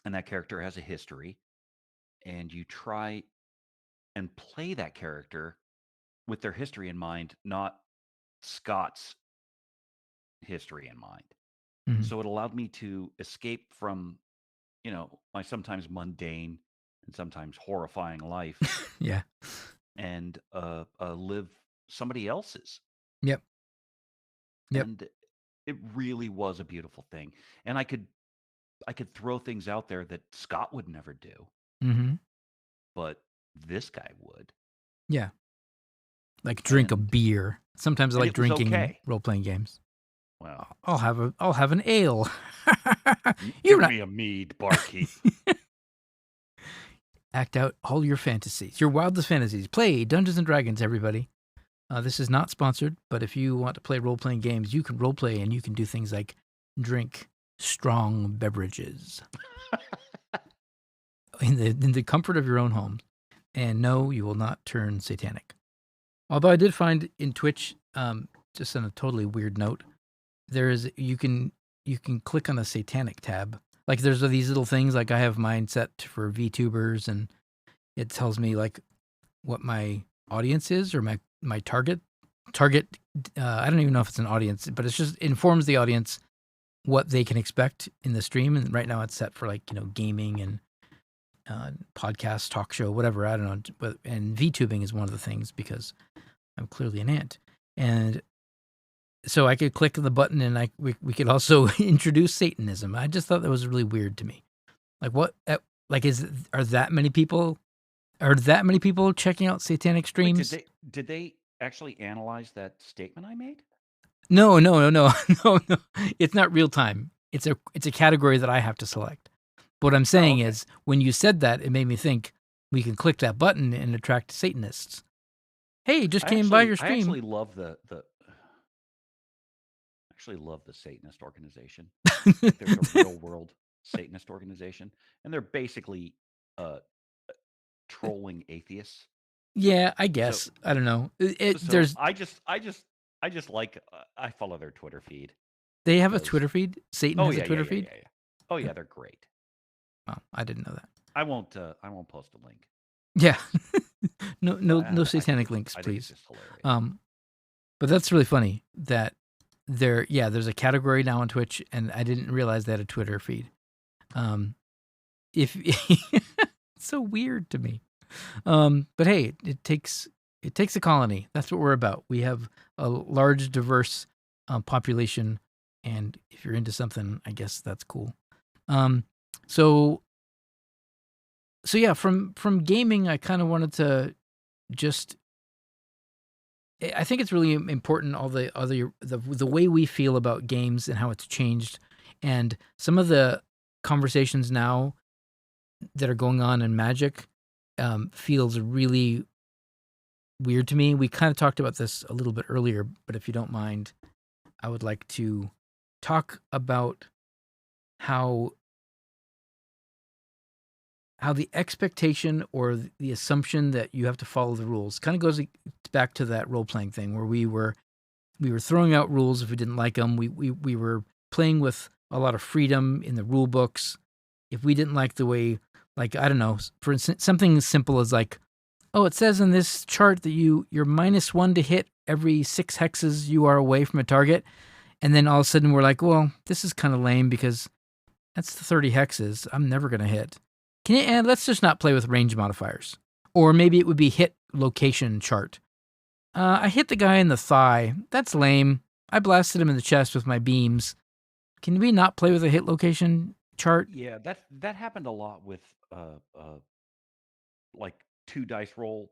and that character has a history, and you try and play that character with their history in mind, not Scott's history in mind. Mhm. So it allowed me to escape from, my sometimes mundane and sometimes horrifying life, Yeah. and live somebody else's. Yep. Yep. And it really was a beautiful thing. And I could throw things out there that Scott would never do, Mhm. but this guy would. Yeah. Like drink a And beer. Sometimes I like it was drinking in okay. role playing games. Well, I'll have an ale. You're give not. me a mead, barkeep. Act out all your fantasies, your wildest fantasies. Play Dungeons and Dragons, everybody. This is not sponsored, but if you want to play role playing games, you can role play and you can do things like drink strong beverages in the comfort of your own home. And no, you will not turn satanic. Although I did find in Twitch, just on a totally weird note, there is you can click on a satanic tab. Like there's these little things. Like I have mine set for VTubers, and it tells me like what my audience is or my target. I don't even know if it's an audience, but it's just informs the audience what they can expect in the stream. And right now it's set for like gaming and podcast, talk show, whatever. I don't know. And VTubing is one of the things because I'm clearly an ant. And so I could click the button and we could also introduce Satanism. I just thought that was really weird to me. Like what? Like are that many people? Are that many people checking out satanic Wait, streams? did they actually analyze that statement I made? No, no. It's not real time. It's a category that I have to select. But what I'm Oh, saying okay. is, when you said that, it made me think we can click that button and attract Satanists. Hey, just came by your I stream. actually love actually love the Satanist organization. Like there's a real world Satanist organization, and they're basically uh, trolling atheists. Yeah, I So guess. I don't know. so There's I just like I follow their Twitter feed they have a because Twitter feed. Satan oh has a yeah yeah Twitter yeah feed. yeah yeah oh Yeah. yeah they're great. Oh, I didn't know that. I won't post a link, Yeah. but No satanic links, I think it's please. just hilarious. But that's really funny that there's a category now on Twitch, and I didn't realize they had a Twitter feed. If it's so weird to me. But hey, it takes a colony. That's what we're about. We have a large, diverse population, and if you're into something, I guess that's cool. So yeah, from gaming, I kind of wanted to just. I think it's really important all the way we feel about games and how it's changed, and some of the conversations now that are going on in Magic feels really weird to me. We kind of talked about this a little bit earlier, but if you don't mind, I would like to talk about how the expectation or the assumption that you have to follow the rules kind of goes back to that role playing thing where we were throwing out rules if we didn't like them. We were playing with a lot of freedom in the rule books. If we didn't like the way, like, I don't know, for instance, something as simple as like, oh, it says in this chart that you're -1 to hit every 6 hexes you are away from a target. And then all of a sudden we're like, well, this is kind of lame because that's 30 hexes. I'm never going to hit. And let's just not play with range modifiers. Or maybe it would be hit location chart. I hit the guy in the thigh. That's lame. I blasted him in the chest with my beams. Can we not play with a hit location chart? Yeah, that happened a lot with like 2 dice roll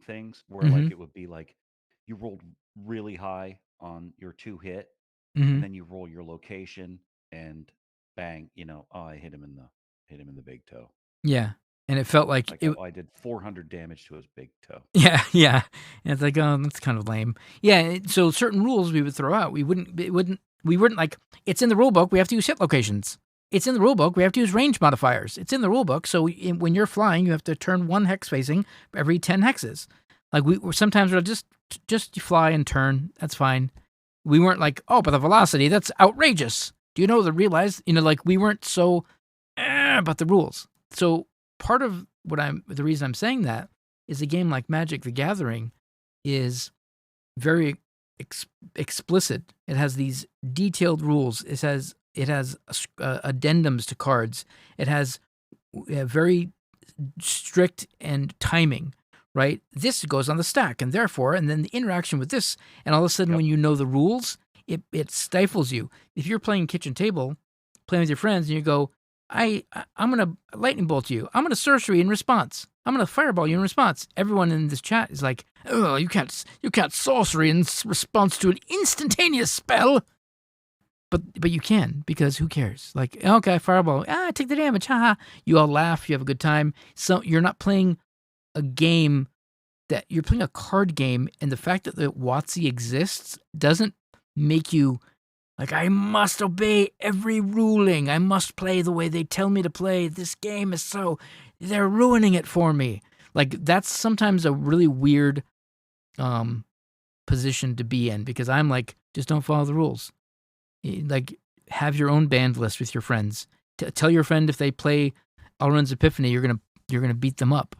things where Mm-hmm. like it would be like you rolled really high on your 2 hit Mm-hmm. and then you roll your location and bang, oh, I hit him in the big toe. Yeah. And it felt like Like it. I did 400 damage to his big toe. Yeah, yeah. And it's like, oh, that's kind of lame. Yeah, so certain rules we would throw out. We wouldn't like, it's in the rule book, we have to use hit locations. It's in the rule book, we have to use range modifiers. It's in the rule book, so when you're flying, you have to turn 1 hex facing every 10 hexes. Like sometimes we'll just fly and turn. That's fine. We weren't like, oh, but the velocity, that's outrageous. Do you know like we weren't so about the rules. So part of the reason I'm saying that is a game like Magic the Gathering is very explicit. It has these detailed rules. It has addendums to cards. It has very strict and timing, right? This goes on the stack, and therefore, and then the interaction with this, and all of a sudden, Yep. when you know the rules, it stifles you. If you're playing kitchen table, playing with your friends, and you go, I'm gonna lightning bolt you. I'm gonna sorcery in response. I'm gonna fireball you in response. Everyone in this chat is like, "Oh, you can't sorcery in response to an instantaneous spell." But you can, because who cares? Like, okay, fireball. Take the damage. Haha. You all laugh. You have a good time. So you're not playing a game you're playing a card game, and the fact that the WotC exists doesn't make you like, I must obey every ruling. I must play the way they tell me to play. This game is they're ruining it for me. Like, that's sometimes a really weird position to be in, because I'm like, just don't follow the rules. Like, have your own band list with your friends. Tell your friend if they play Alrund's Epiphany, you're gonna beat them up.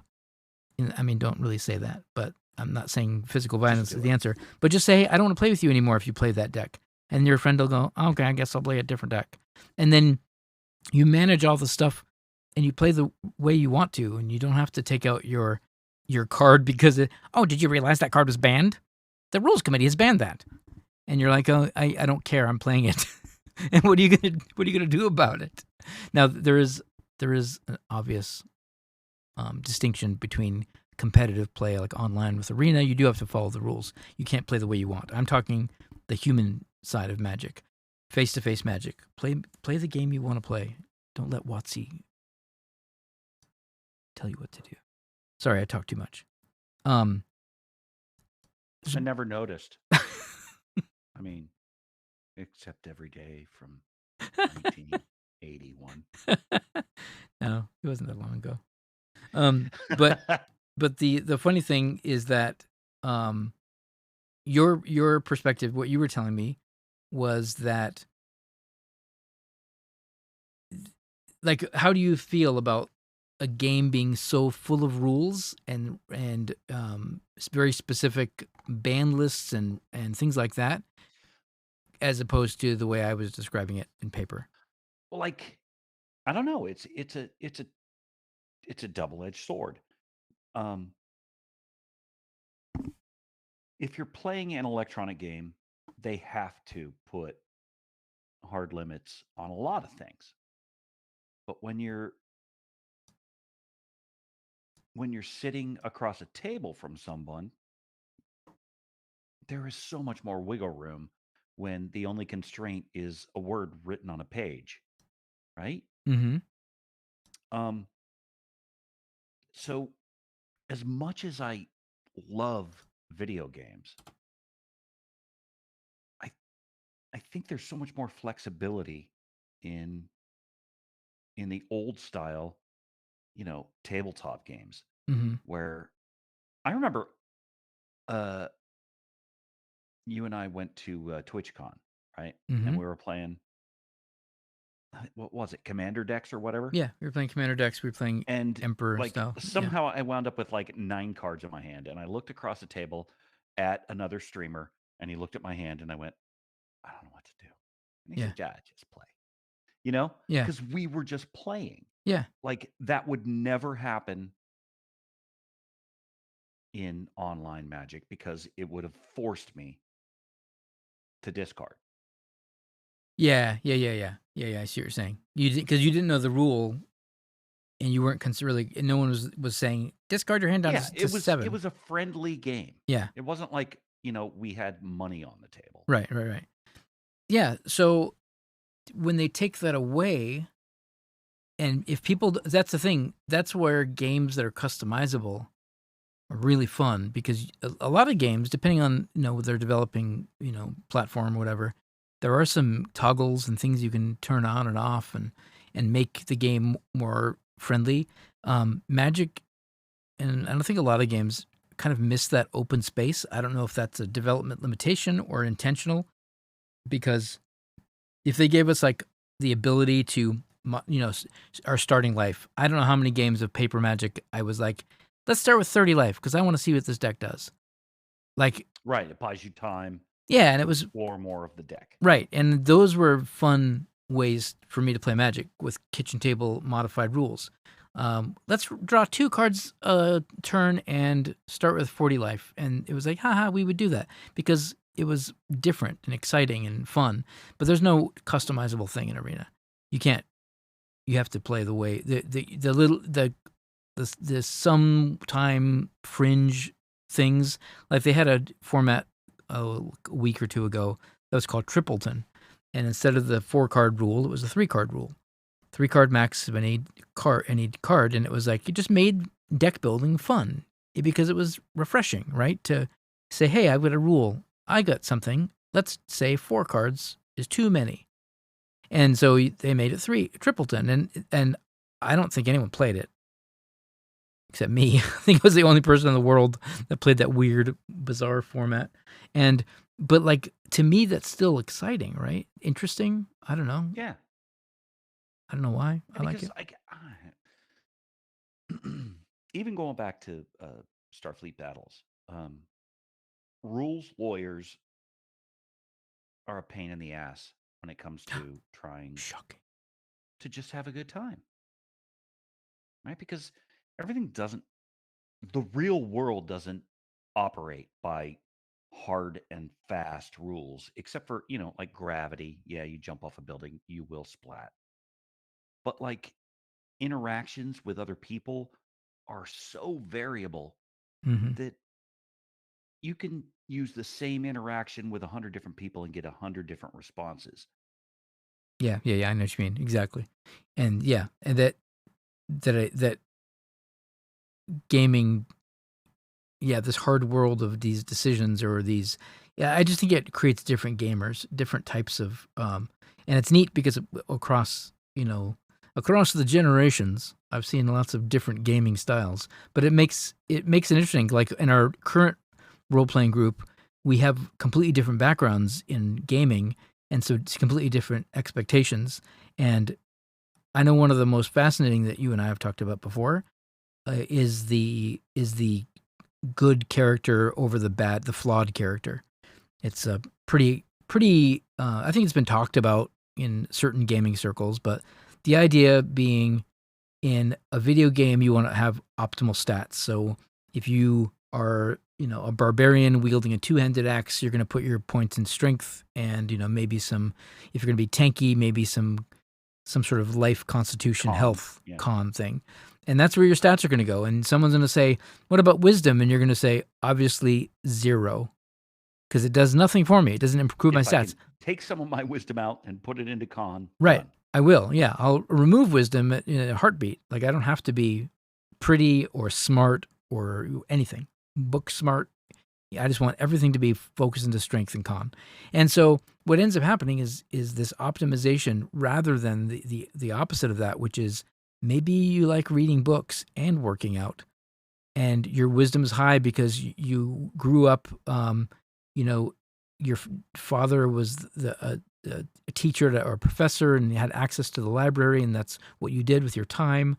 I mean, don't really say that, but I'm not saying physical violence is the answer. But just say, I don't want to play with you anymore if you play that deck. And your friend will go, okay, I guess I'll play a different deck. And then you manage all the stuff and you play the way you want to, and you don't have to take out your card because did you realize that card was banned? The rules committee has banned that. And you're like, oh, I don't care. I'm playing it. And what are you gonna do about it? Now there is an obvious distinction between competitive play, like online with Arena. You do have to follow the rules. You can't play the way you want. I'm talking the human side of Magic, face to face Magic. Play the game you want to play. Don't let WotC tell you what to do. Sorry, I talked too much. Um, I never noticed. I mean, except every day from 1981. no, it wasn't that long ago. But the funny thing is that um, your perspective, what you were telling me, was that, like, how do you feel about a game being so full of rules and very specific ban lists and things like that, as opposed to the way I was describing it in paper? Well, like, I don't know. It's a double-edged sword. Um, if you're playing an electronic game, they have to put hard limits on a lot of things. But when you're sitting across a table from someone, there is so much more wiggle room when the only constraint is a word written on a page, right? Mm-hmm. Um, so as much as I love video games, I I think there's so much more flexibility in the old style, tabletop games Mm-hmm. where I remember uh you and I went to TwitchCon, right? Mm-hmm. And we were playing what was it, Commander decks or whatever? Yeah, we were playing Commander decks. We were playing And Emperor like style. Yeah. somehow I wound up with like 9 cards in my hand and I looked across the table at another streamer and he looked at my hand and I went, I don't know what to do. And he Yeah. said, "Yeah, just play." You know? Yeah. Because we were just playing. Yeah. Like that would never happen in online Magic because it would have forced me to discard. Yeah. Yeah. Yeah. Yeah. Yeah. Yeah. I see what you're saying. Because you didn't know the rule, and you weren't really, and no one was saying discard your hand down Yeah, to it 7. was a friendly game. Yeah. It wasn't like, we had money on the table. Right. Right. Right. Yeah. So when they take that away, and if people, that's the thing. That's where games that are customizable are really fun, because a lot of games, depending on their developing platform or whatever, there are some toggles and things you can turn on and off and make the game more friendly. Magic, and I don't think a lot of games kind of miss that open space. I don't know if that's a development limitation or intentional, because if they gave us like the ability to, our starting life, I don't know how many games of paper Magic I was like, let's start with 30 life because I want to see what this deck does. Like, Right, it buys you time yeah, and it to was explore more of the deck. right, and those were fun ways for me to play Magic with kitchen table modified rules. Let's draw 2 cards a turn and start with 40 life, and it was like, haha, we would do that because it was different and exciting and fun. But there's no customizable thing in Arena. You can't. You have to play the way the little the sometime fringe things. Like they had a format a week or two ago that was called Tripleton, and instead of the 4-card rule, it was a 3-card rule. 3-card max of any card, and it was like it just made deck building fun because it was refreshing, right? To say, hey, I've got a rule, I got something. Let's say 4 cards is too many, and so they made it 3 Tripleton, and I don't think anyone played it except me. I think I was the only person in the world that played that weird, bizarre format. And but like to me, that's still exciting, right? Interesting. I don't know. Yeah, I don't know why I and like because it. even going back to Starfleet battles, rules lawyers are a pain in the ass when it comes to trying Shocking. to just have a good time, right? Because everything doesn't, the real world doesn't operate by hard and fast rules, except for, like gravity. Yeah, you jump off a building, you will splat. But like interactions with other people are so variable Hmm. that you can use the same interaction with 100 different people and get 100 different responses. Yeah, yeah, yeah. I know what you mean exactly, and yeah, and that gaming, yeah, this hard world of these decisions or these, yeah, I just think it creates different gamers, different types of, and it's neat because across, across the generations, I've seen lots of different gaming styles, but it makes it interesting. Like in our current role playing group, we have completely different backgrounds in gaming, and so it's completely different expectations. And I know one of the most fascinating that you and I have talked about before is the good character over the flawed character. It's a pretty. I think it's been talked about in certain gaming circles, but the idea being in a video game, you want to have optimal stats. So if you are, a barbarian wielding a two-handed axe, you're going to put your points in strength and, maybe some, if you're going to be tanky, maybe some sort of life, constitution, Con, health yeah. con thing. And that's where your stats are going to go. And someone's going to say, what about wisdom? And you're going to say, obviously 0, because it does nothing for me. It doesn't improve my If I stats. can take some of my wisdom out and put it into con, Right. done. I will. Yeah. I'll remove wisdom in a heartbeat. Like I don't have to be pretty or smart or anything. Book smart. I just want everything to be focused into strength and con. And so what ends up happening is this optimization rather than the opposite of that, which is maybe you like reading books and working out, and your wisdom is high because you grew up, you know, your father was a teacher or a professor, and you had access to the library, and that's what you did with your time.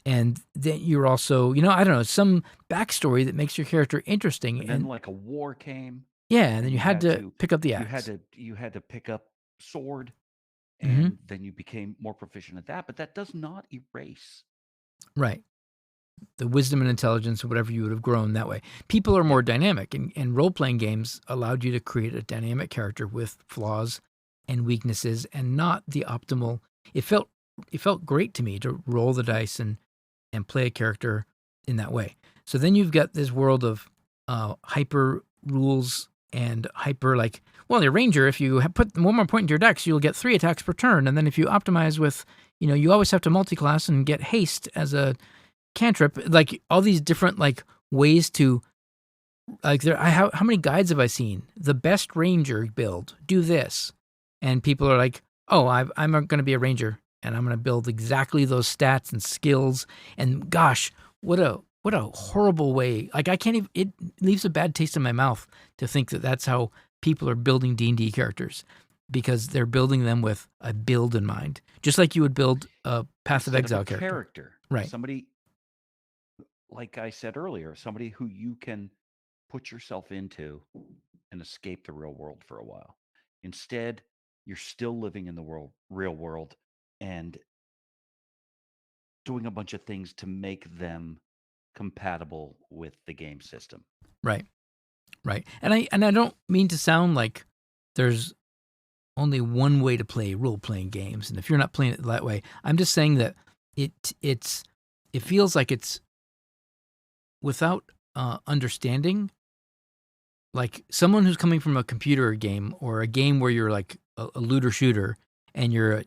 And then you're also, I don't know, some backstory that makes your character interesting. And then And like a war came, yeah, and then and you had to pick up the axe. you had to pick up sword, Hmm. and then you became more proficient at that. But that does not erase. Right. The wisdom and intelligence or whatever you would have grown that way. People are Yeah, more dynamic, and role playing games allowed you to create a dynamic character with flaws and weaknesses and not the optimal. It felt great to me to roll the dice and play a character in that way. So then you've got this world of hyper rules and hyper, like, well, your ranger, if you put one more point into your dex, you'll get 3 attacks per turn. And then if you optimize with, you always have to multi-class and get haste as a cantrip, like all these different like ways to, like, how many guides have I seen? The best ranger build, do this. And people are like, oh, I'm going to be a ranger and I'm going to build exactly those stats and skills. And gosh, what a horrible way. Like I can't even, it leaves a bad taste in my mouth to think that that's how people are building D&D characters, because they're building them with a build in mind. Just like you would build a Path of instead of a Exile character. character, Right. somebody, like I said earlier, somebody who you can put yourself into and escape the real world for a while. Instead, you're still living in the real world, and doing a bunch of things to make them compatible with the game system. Right. Right. And I don't mean to sound like there's only one way to play role playing games, and if you're not playing it that way, I'm just saying that it it's it feels like it's without understanding, like someone who's coming from a computer game or a game where you're like a looter shooter, and you're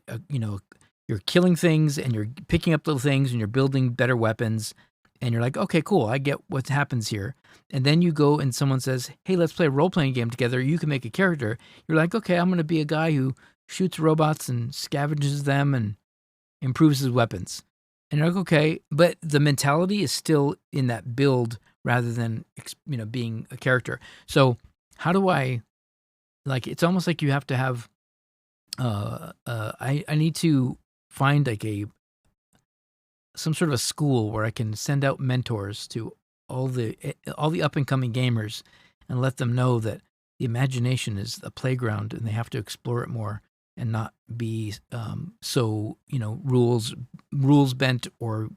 killing things and you're picking up little things and you're building better weapons, and you're like, okay, cool, I get what happens here. And then you go and someone says, hey, let's play a role playing game together. You can make a character. You're like, okay, I'm going to be a guy who shoots robots and scavenges them and improves his weapons. And you're like, okay, but the mentality is still in that build rather than being a character. So how do I, like? It's almost like you have to have. I need to find like some sort of a school where I can send out mentors to all the up and coming gamers and let them know that the imagination is a playground and they have to explore it more and not be so rules bent or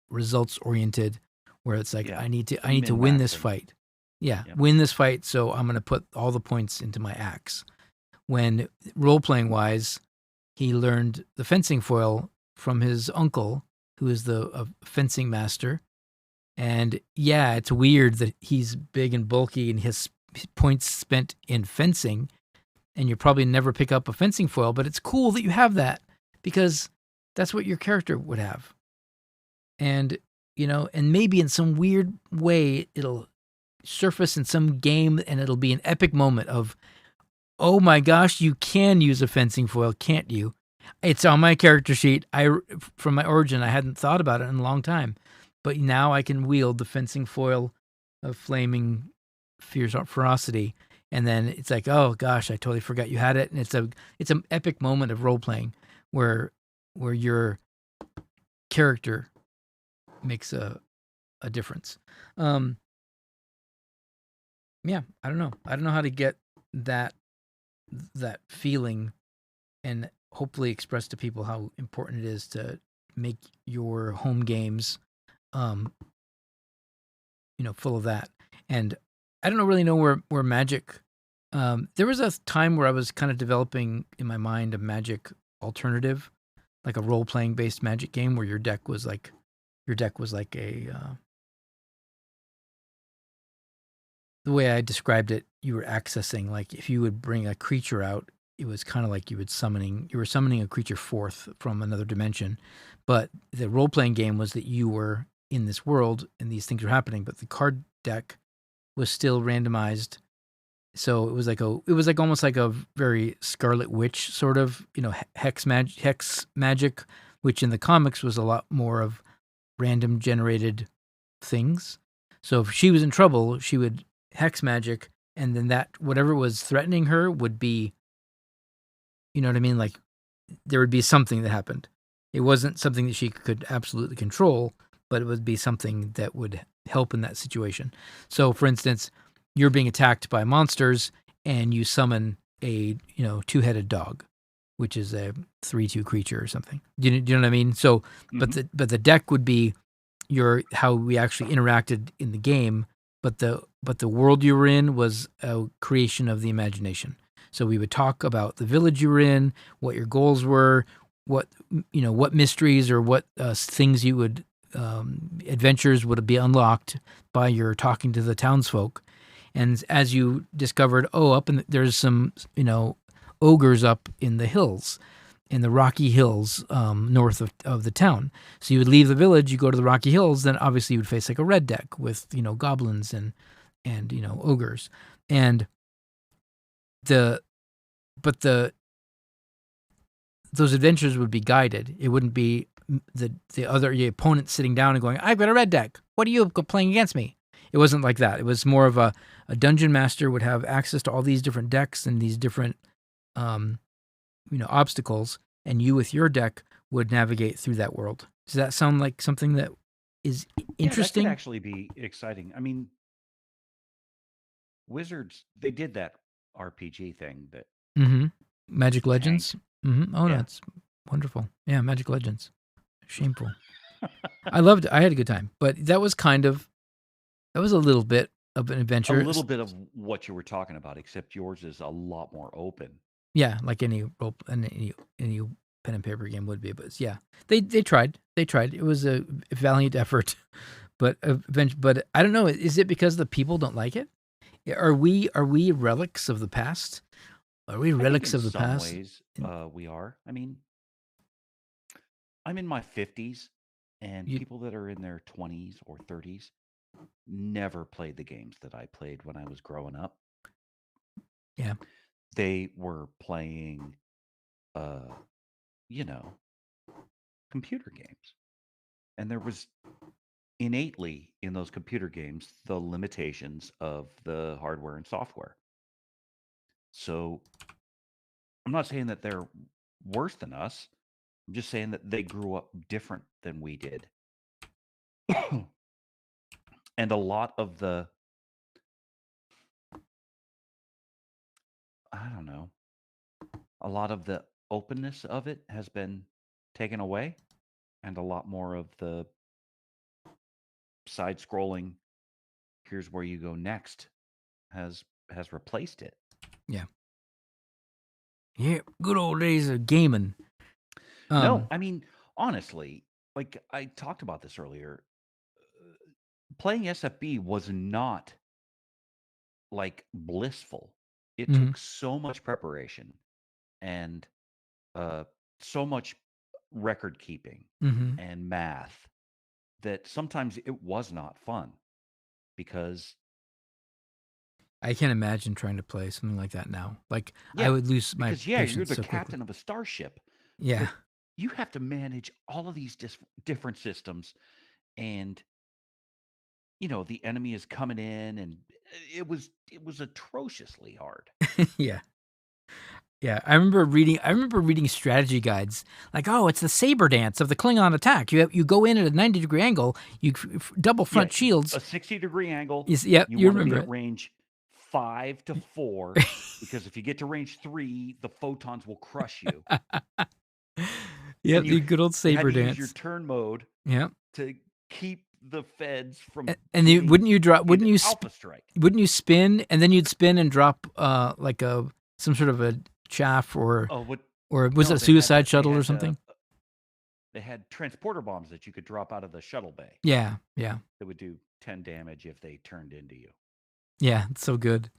results oriented, where it's like Yeah, I need to win this min-maxing. fight. Yeah, Yep. win this fight, so I'm going to put all the points into my axe. When role playing wise, he learned the fencing foil from his uncle, who is the fencing master. And yeah, it's weird that he's big and bulky and his points spent in fencing, and you probably never pick up a fencing foil, but it's cool that you have that because that's what your character would have. And, and maybe in some weird way, it'll surface in some game and it'll be an epic moment of, oh my gosh, you can use a fencing foil, can't you? It's on my character sheet. From my origin, I hadn't thought about it in a long time, but now I can wield the fencing foil of flaming fierce ferocity, and then it's like, oh gosh, I totally forgot you had it, and it's an epic moment of role playing where your character makes a difference. Yeah, I don't know. I don't know how to get that feeling and hopefully express to people how important it is to make your home games um full of that. And I don't really know where magic there was a time where I was kind of developing in my mind a magic alternative, like a role playing based magic game where your deck was like a the way I described it, you were accessing, like if you would bring a creature out, it was kind of like you were summoning a creature forth from another dimension. But the role playing game was that you were in this world and these things were happening, but the card deck was still randomized. So it was like almost like a very Scarlet Witch sort of, hex magic, which in the comics was a lot more of random generated things. So if she was in trouble, she would hex magic, and then that whatever was threatening her would be, you know what I mean? Like there would be something that happened. It wasn't something that she could absolutely control, but it would be something that would help in that situation. So, for instance, you're being attacked by monsters, and you summon a two-headed dog, which is a 3/2 creature or something. Do you know what I mean? So, Hmm. but the deck would be how we actually interacted in the game, but the world you were in was a creation of the imagination. So we would talk about the village you were in, what your goals were, what what mysteries or what things you would adventures would be unlocked by your talking to the townsfolk. And as you discovered, oh, there's some ogres up in the hills, in the Rocky Hills north of the town. So you would leave the village, you go to the Rocky Hills, then obviously you would face like a red deck with goblins and ogres, and the but those adventures would be guided. It wouldn't be the opponent sitting down and going, "I've got a red deck. What are you playing against me?" It wasn't like that. It was more of a dungeon master would have access to all these different decks and these different um, obstacles, and you with your deck would navigate through that world. Does that sound like something that is Yeah, that could interesting? actually be exciting. I mean, Wizards, they did that RPG thing that Mm-hmm. Magic Legends. tanked. Mm-hmm. Oh, no, Yeah. it's wonderful. Yeah, Magic Legends. Shameful. I loved it. I had a good time, but that was a little bit of an A adventure. little bit of what you were talking about, except yours is a lot more open. Yeah, like any role and any pen and paper game would be. But yeah, they tried. They tried. It was a valiant effort, but but I don't know. Is it because the people don't like it? Are we relics of the past? Are we I think relics in of the some past? ways we are. I mean, I'm in my 50s, and You, people that are in their 20s or 30s never played the games that I played when I was growing up. yeah, They were playing, uh, you know, computer games. And there was innately in those computer games the limitations of the hardware and software. So I'm not saying that they're worse than us. I'm just saying that they grew up different than we did. And a lot of the, I don't know, a lot of the openness of it has been taken away, and a lot more of the side scrolling Here's where you go next has replaced it. Yeah. Yeah, good old days of gaming. No, I mean, honestly, like I talked about this earlier, playing SFB was not like blissful. It mhm, took so much preparation and uh, so much record keeping mhm. and math that sometimes it was not fun because I can't imagine trying to play something like that now. Like, I yeah, would lose my you're patience the so quickly. captain of a starship, Yeah. but you have to manage all of these different systems and the enemy is coming in and it was atrociously hard. Yeah. Yeah, I remember reading strategy guides like, oh, it's the saber dance of the Klingon attack. You go in at a 90-degree angle, you double Yeah, front shields. a 60-degree angle. Yep, You you want to be remember at it. range 5 to 4 because if you get to range 3, the photons will crush you. Yep, And the good old you had saber to use your dance. turn mode Yep. to keep the feds from And getting into wouldn't you alpha strike. wouldn't you spin and then you'd spin and drop like a some sort of a chaff Oh, what? or was it No, a suicide shuttle or something? they had transporter bombs that you could drop out of the shuttle bay Yeah, yeah. that would do 10 damage if they turned into you. Yeah, it's so good.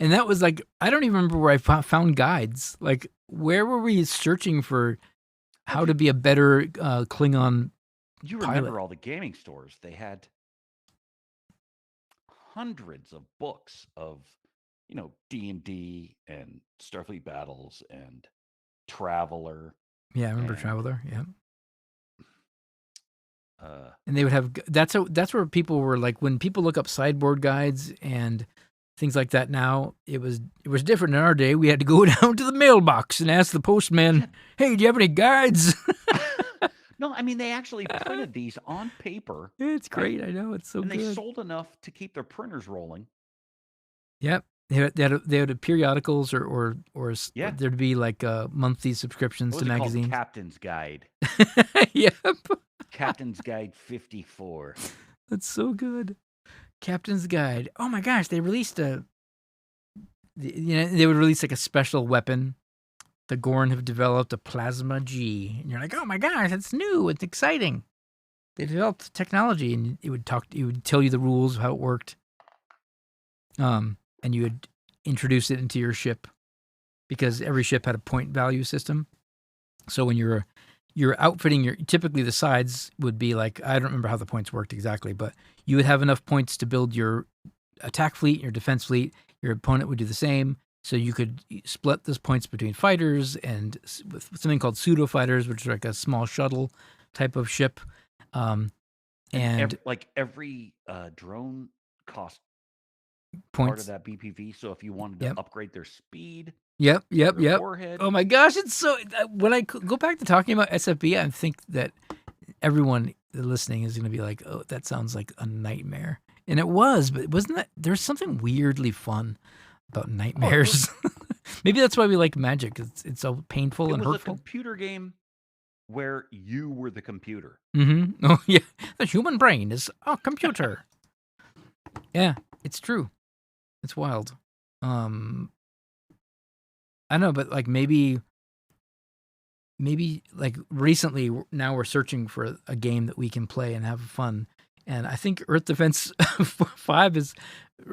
And that was like I don't even remember where I found guides. Like where were we searching for Well, how to be a better Klingon you pilot? remember all the gaming stores. They had hundreds of books of, D&D and Starfleet Battles and Traveler Yeah, I remember and Traveler. Yeah. uh And they would have that's where people were like when people look up sideboard guides and things like that now, it was different in our day. We had to go down to the mailbox and ask the postman, "Hey, do you have any guides?" No, I mean they actually printed these on paper, It's right? great. I know it's so And they good. sold enough to keep their printers rolling. Yep. They had periodicals or Yeah, there'd be like monthly what subscriptions to was it called? magazines. Captain's Guide. Yep. Captain's Guide 54. That's so good. Captain's Guide. Oh my gosh, they released they would release like a special weapon. The Gorn have developed a plasma G, and you're like, oh my gosh, it's new, it's exciting. They developed technology, and it would tell you the rules of how it worked. And you would introduce it into your ship because every ship had a point value system. So when you're outfitting typically the sides would be like, I don't remember how the points worked exactly, but you would have enough points to build your attack fleet, your defense fleet. Your opponent would do the same. So you could split those points between fighters and with something called pseudo fighters, which are like a small shuttle type of ship. And every drone cost part of points. that BPV. So if you wanted to Yep. upgrade their speed, Yep. their warhead. Oh my gosh, it's so. When I go back to talking about SFB, I think that everyone listening is going to be like, "Oh, that sounds like a nightmare," and it was. But wasn't that? There's something weirdly fun about nightmares. Maybe that's why we like Magic. It's so painful and It was hurtful. a computer game where you were the computer. Mm-hmm. Oh yeah, the human brain is a computer. Yeah, it's true. It's wild. I know, but like maybe like recently now we're searching for a game that we can play and have fun. And I think Earth Defense 5 is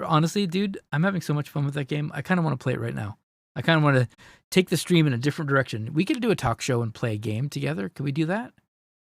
honestly, dude, I'm having so much fun with that game. I kind of want to play it right now. I kind of want to take the stream in a different direction. We could do a talk show and play a game together. Could we do that?